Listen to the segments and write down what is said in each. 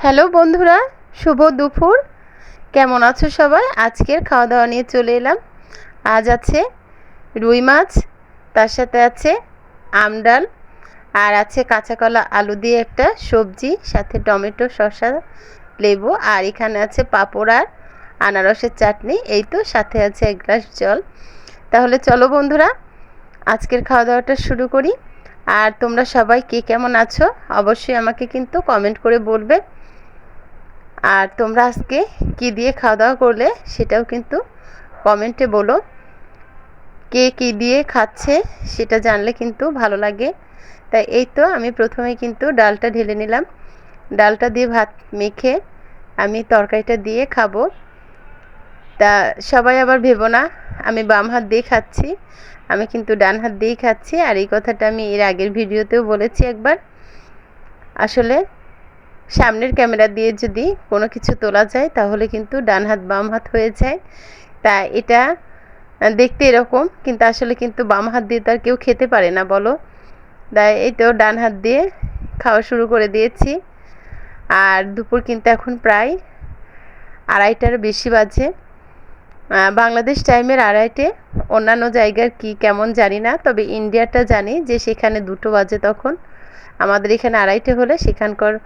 Hello বন্ধুরা, শুভ দুপুর। কেমন আছো সবাই? আজকের খাওয়া দাওয়া নিয়ে চলে এলাম। আজ আছে রুই মাছ, তার সাথে আছে আম ডাল, আর আছে কাঁচা কলা আলু দিয়ে একটা সবজি, সাথে টমেটো শসা লেবু, আর এখানে আছে পাঁপড় আর আনারসের চাটনি। এই তো, সাথে আছে এক গ্লাস জল। তাহলে চলো বন্ধুরা, আজকের খাওয়া দাওয়াটা শুরু করি। আর তোমরা সবাই কে কেমন আছো অবশ্যই আমাকে কিন্তু কমেন্ট করে বলবে। আর তোমরা আজকে কি দিয়ে খাওয়া দাওয়া করলে সেটাও কিন্তু কমেন্টে বলো। কে কী দিয়ে খাচ্ছে সেটা জানলে কিন্তু ভালো লাগে। তাই এই তো, আমি প্রথমে কিন্তু ডালটা ঢেলে নিলাম। ডালটা দিয়ে ভাত মেখে আমি তরকারিটা দিয়ে খাবো। তা সবাই আবার ভেবো না আমি বাম হাত দিয়ে খাচ্ছি, আমি কিন্তু ডান হাত দিয়েই খাচ্ছি। আর এই কথাটা আমি এর আগের ভিডিওতেও বলেছি একবার। আসলে সামনের ক্যামেরা দিয়ে যদি কোনো কিছু তোলা যায় তাহলে কিন্তু ডান হাত বাম হাত হয়ে যায়। তা এটা দেখতে এরকম, কিন্তু আসলে কিন্তু বাম হাত দিয়ে তো আর কেউ খেতে পারে না, বলো। তাই এই তো ডান হাত দিয়ে খাওয়া শুরু করে দিয়েছি। আর দুপুর কিন্তু এখন প্রায় 2:30টার বেশি বাজে, বাংলাদেশ টাইমের 2:30। অন্যান্য জায়গার কি কেমন জানি না, তবে ইন্ডিয়াটা জানি যে সেখানে 2টো বাজে তখন। আমাদের এখানে 2:30 হলে সেখানকার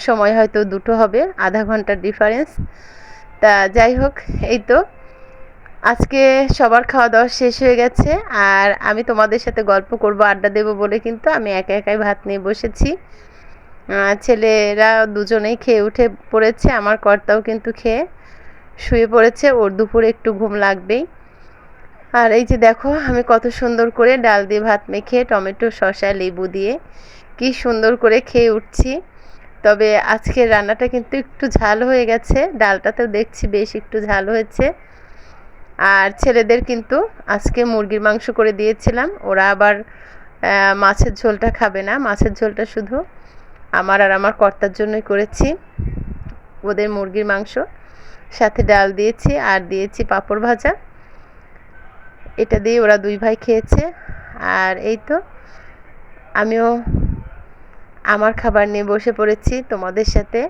সময় হয়তো 2টো হবে, আধা ঘন্টার ডিফারেন্স। তা যাই হোক, এই তো আজকে সবার খাওয়া দাওয়া শেষ হয়ে গেছে। আর আমি তোমাদের সাথে গল্প করব, আড্ডা দেব বলে কিন্তু আমি একা একাই ভাত নিয়ে বসেছি। ছেলেরা দুজনেই খেয়ে উঠে পড়েছে, আমার কর্তাও কিন্তু খেয়ে শুয়ে পড়েছে, ওর দুপুরে একটু ঘুম লাগবেই। আর এই যে দেখো, আমি কত সুন্দর করে ডাল দিয়ে ভাত মেখে টমেটো শসা লেবু দিয়ে কি সুন্দর করে খেয়ে উঠছি। তবে আজকের রান্নাটা কিন্তু একটু ঝাল হয়ে গেছে, ডালটাতেও দেখছি বেশ একটু ঝাল হয়েছে। আর ছেলেদের কিন্তু আজকে মুরগির মাংস করে দিয়েছিলাম, ওরা আবার মাছের ঝোলটা খাবে না। মাছের ঝোলটা শুধু আমার আর আমার কর্তার জন্যই করেছি। ওদের মুরগির মাংস, সাথে ডাল দিয়েছি আর দিয়েছি পাঁপড় ভাজা। এটা দিয়ে ওরা দুই ভাই খেয়েছে। আর এই তো আমিও আমার খাবার নিয়ে বসে পড়েছি তোমাদের সাথে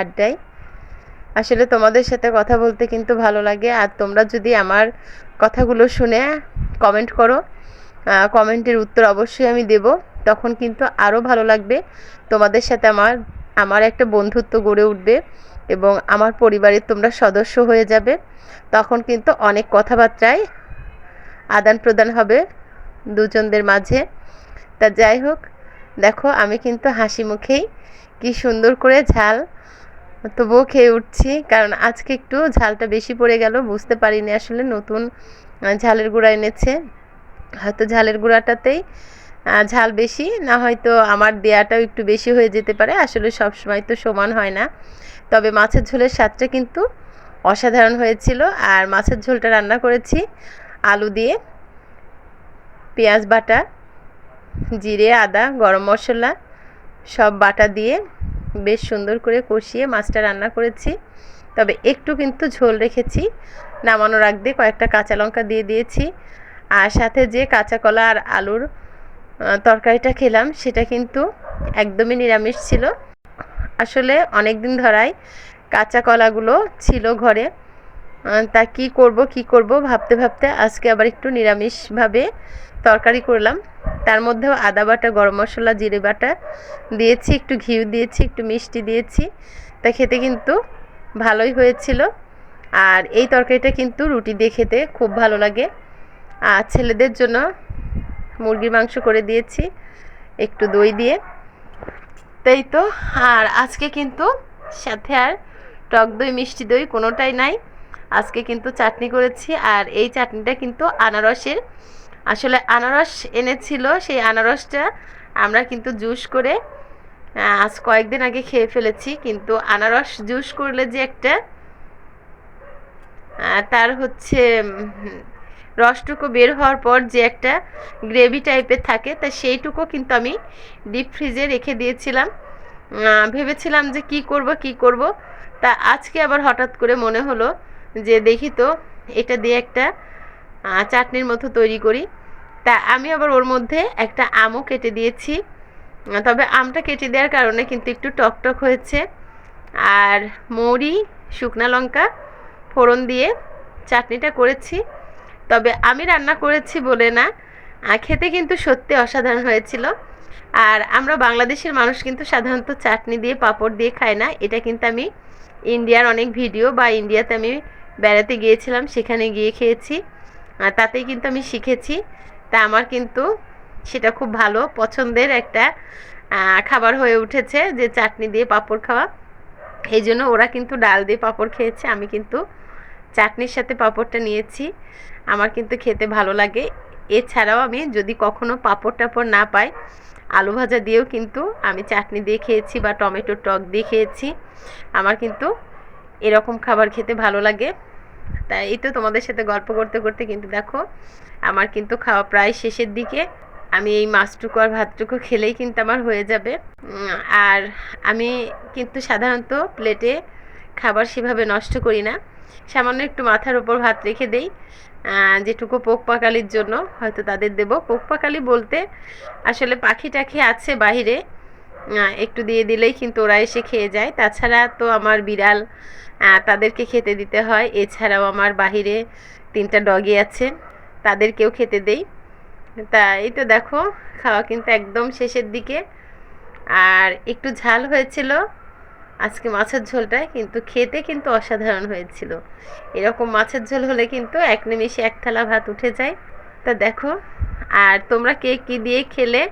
আড্ডায়। আসলে তোমাদের সাথে কথা বলতে কিন্তু ভালো লাগে। আর তোমরা যদি আমার কথাগুলো শুনে কমেন্ট করো, কমেন্টের উত্তর অবশ্যই আমি দেব, তখন কিন্তু আরও ভালো লাগবে। তোমাদের সাথে আমার একটা বন্ধুত্ব গড়ে উঠবে এবং আমার পরিবারের তোমরা সদস্য হয়ে যাবে। তখন কিন্তু অনেক কথাবার্তায় আদান প্রদান হবে দুজনদের মাঝে। তা যাই হোক, দেখো আমি কিন্তু হাসি মুখেই কি সুন্দর করে ঝাল তবুও খেয়ে উঠছি, কারণ আজকে একটু ঝালটা বেশি পড়ে গেল, বুঝতে পারিনি আসলে নতুন ঝালের গুঁড়া এনেছে, হয়তো ঝালের গুঁড়াটাতেই ঝাল বেশি, না হয়তো আমার দেয়াটাও একটু বেশি হয়ে যেতে পারে। আসলে সব সময় তো সমান হয় না। তবে মাছের ঝোলের স্বাদটা কিন্তু অসাধারণ হয়েছিল। আর মাছের ঝোলটা রান্না করেছি আলু দিয়ে, পেঁয়াজ বাটা, জিরে আদা গরম মশলা সব বাটা দিয়ে বেশ সুন্দর করে কষিয়ে মাছটা রান্না করেছি। তবে একটু কিন্তু ঝোল রেখেছি, নামানোর আগ দিয়ে কয়েকটা কাঁচা লঙ্কা দিয়ে দিয়েছি। আর সাথে যে কাঁচা কলা আর আলুর তরকারিটা খেলাম সেটা কিন্তু একদমই নিরামিষ ছিল। আসলে অনেক দিন ধরাই কাঁচা কলাগুলো ছিল ঘরে, তা কি করব ভাবতে ভাবতে আজকে আবার একটু নিরামিষভাবে তরকারি করলাম। তার মধ্যেও আদা বাটা, গরম মশলা, জিরে বাটা দিয়েছি, একটু ঘিউ দিয়েছি, একটু মিষ্টি দিয়েছি। তা খেতে কিন্তু ভালোই হয়েছিল। আর এই তরকারিটা কিন্তু রুটি দিয়ে খেতে খুব ভালো লাগে। আর ছেলেদের জন্য মুরগির মাংস করে দিয়েছি একটু দই দিয়ে। তাই তো, আর আজকে কিন্তু সাথে আর টক দই মিষ্টি দই কোনোটাই নাই, আজকে কিন্তু চাটনি করেছি। আর এই চাটনিটা কিন্তু আনারসের, আসলে আনারস এনেছিল, সেই আনারসটা আমরা কিন্তু জুস করে আজ কয়েকদিন আগে খেয়ে ফেলেছি। কিন্তু আনারস জুস করলে যে একটা তার হচ্ছে রসটুকু বের হওয়ার পর যে একটা গ্রেভি টাইপের থাকে, তা সেইটুকু কিন্তু আমি ডিপ ফ্রিজে রেখে দিয়েছিলাম। ভেবেছিলাম যে কি করব, তা আজকে আবার হঠাৎ করে মনে হলো যে দেখি তো এটা দিয়ে একটা চাটনির মতো তৈরি করি। তা আমি আবার ওর মধ্যে একটা আমও কেটে দিয়েছি, তবে আমটা কেটে দেওয়ার কারণে কিন্তু একটু টকটক হয়েছে। আর মৌরি, শুকনা লঙ্কা ফোড়ন দিয়ে চাটনিটা করেছি। তবে আমি রান্না করেছি বলে না, খেতে কিন্তু সত্যি অসাধারণ হয়েছিল। আর আমরা বাংলাদেশের মানুষ কিন্তু সাধারণত চাটনি দিয়ে পাঁপড় দিয়ে খায় না। এটা কিন্তু আমি ইন্ডিয়ার অনেক ভিডিও বা ইন্ডিয়াতে আমি বেড়াতে গিয়েছিলাম, সেখানে গিয়ে খেয়েছি, তাতেই কিন্তু আমি শিখেছি। তা আমার কিন্তু সেটা খুব ভালো পছন্দের একটা খাবার হয়ে উঠেছে, যে চাটনি দিয়ে পাঁপড় খাওয়া। এই জন্য ওরা কিন্তু ডাল দিয়ে পাঁপড় খেয়েছে, আমি কিন্তু চাটনির সাথে পাঁপড়টা নিয়েছি। আমার কিন্তু খেতে ভালো লাগে। এছাড়াও আমি যদি কখনো পাঁপড় টাপড় না পাই, আলু ভাজা দিয়েও কিন্তু আমি চাটনি দিয়ে খেয়েছি বা টমেটোর টক দিয়ে খেয়েছি। আমার কিন্তু এরকম খাবার খেতে ভালো লাগে। তাই এই তো তোমাদের সাথে গল্প করতে করতে কিন্তু দেখো আমার কিন্তু খাওয়া প্রায় শেষের দিকে। আমি এই মাছটুকু আর ভাতটুকু খেলেই কিন্তু আমার হয়ে যাবে। আর আমি কিন্তু সাধারণত প্লেটে খাবার সেভাবে নষ্ট করি না, সামান্য একটু মাথার উপর ভাত রেখে দেই, যেটুকু পোক পাকালির জন্য হয়তো তাদের দেব। পোক পাকালি বলতে আসলে পাখি টাখি আছে বাইরে, একটু দিয়ে দিলেই কিন্তু ওরা এসে খেয়ে যায়। তাছাড়া তো আমার বিড়াল, তাদেরকে খেতে দিতে হয়। এছাড়াও আমার বাহিরে 3টা ডগি আছে, তাদেরকেও খেতে দেই। তা এই তো দেখো খাওয়া কিন্তু একদম শেষের দিকে। আর একটু ঝাল হয়েছিল আজকে মাছের ঝোলটায়, কিন্তু খেতে কিন্তু অসাধারণ হয়েছিল। এরকম মাছের ঝোল হলে কিন্তু এক নিমেষে এক থালা ভাত উঠে যায়। তা দেখো, আর তোমরা কে কী দিয়ে খেলে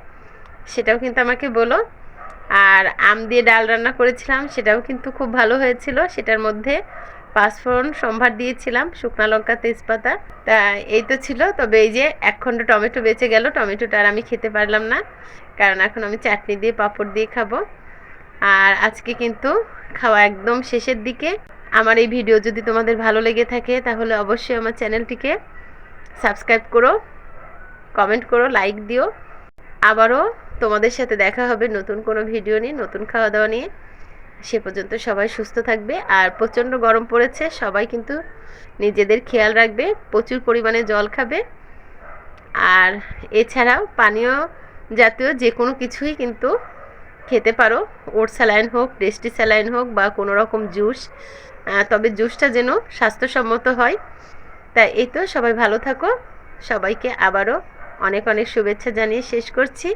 সেটাও কিন্তু আমাকে বলো। আর আম দিয়ে ডাল রান্না করেছিলাম, সেটাও কিন্তু খুব ভালো হয়েছিল। সেটার মধ্যে পাঁচফোড়ন সম্ভার দিয়েছিলাম, শুকনো লঙ্কা, তেজপাতা। তা এই তো ছিল। তবে এই যে 1 খণ্ড টমেটো বেঁচে গেল, টমেটোটা আর আমি খেতে পারলাম না, কারণ এখন আমি চাটনি দিয়ে পাঁপড় দিয়ে খাবো। আর আজকে কিন্তু খাওয়া একদম শেষের দিকে। আমার এই ভিডিও যদি তোমাদের ভালো লেগে থাকে তাহলে অবশ্যই আমার চ্যানেলটিকে সাবস্ক্রাইব করো, কমেন্ট করো, লাইক দিও। আবারও তোমাদের সাথে দেখা হবে নতুন কোনো ভিডিও নিয়ে, নতুন খাওয়া দাওয়া নিয়ে। সে পর্যন্ত সবাই সুস্থ থাকবে। আর প্রচণ্ড গরম পড়েছে, সবাই কিন্তু নিজেদের খেয়াল রাখবে, প্রচুর পরিমাণে জল খাবে। আর এছাড়াও পানীয় জাতীয় যে কোনো কিছুই কিন্তু খেতে পারো, ওট স্যালাইন হোক, টেস্টি স্যালাইন হোক, বা কোনো রকম জুস, তবে জুসটা যেন স্বাস্থ্যসম্মত হয়। তাই এই তো, সবাই ভালো থাকো। সবাইকে আবারও অনেক অনেক শুভেচ্ছা জানিয়ে শেষ করছি।